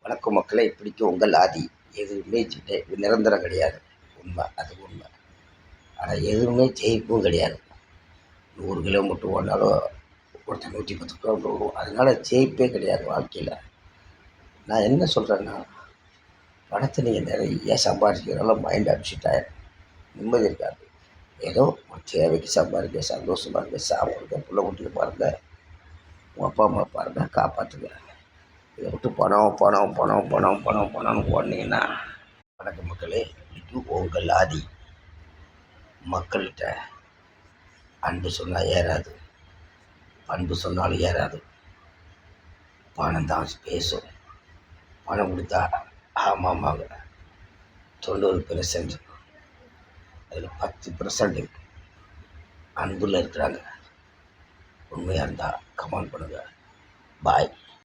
வணக்கம் மக்களை, இப்படிக்கும் உங்கள் ஆதி. எதுவுமே நிரந்தரம் கிடையாது. உண்மை, அது உண்மை. ஆனால் எதுவுமே ஜெயிப்பும் கிடையாது. 100 கிலோமீட்டர் ஓடினாலும் ஒருத்தர் 110 கிலோமீட்டர் ஓடுவோம். அதனால ஜெயிப்பே கிடையாது வாழ்க்கையில். நான் என்ன சொல்கிறேன்னா, பணத்தை நீங்கள் நிறைய சம்பாதிக்கிறதால மைண்ட் அப்செட் ஆகிடும், நிம்மதி இருக்காது. ஏதோ ஒரு தேவைக்கு சம்பாதிக்க, சந்தோஷமாக இருக்க, சாப்பிடுங்க, பிள்ளை குட்டியை பாருங்கள், உங்கள் அப்பா அம்மா பாருங்கள், காப்பாற்றுங்க. இதை விட்டு பணம் பணம் பணம் பணம் பணம் பணம்னு ஓடினீங்கன்னா, வணக்கம் மக்களே, இது உங்கள் ஆதி. மக்கள்கிட்ட அன்பு சொன்னால் ஏறாது, பண்பு சொன்னாலும் ஏறாது. பணம் தான் பேசும். பணம் கொடுத்தா ஆமாம்மாங்க 90%, அதில் 10% அன்பில் இருக்கிறாங்க. உண்மையாக இருந்தால் கமெண்ட் பண்ணுங்கள். பாய்.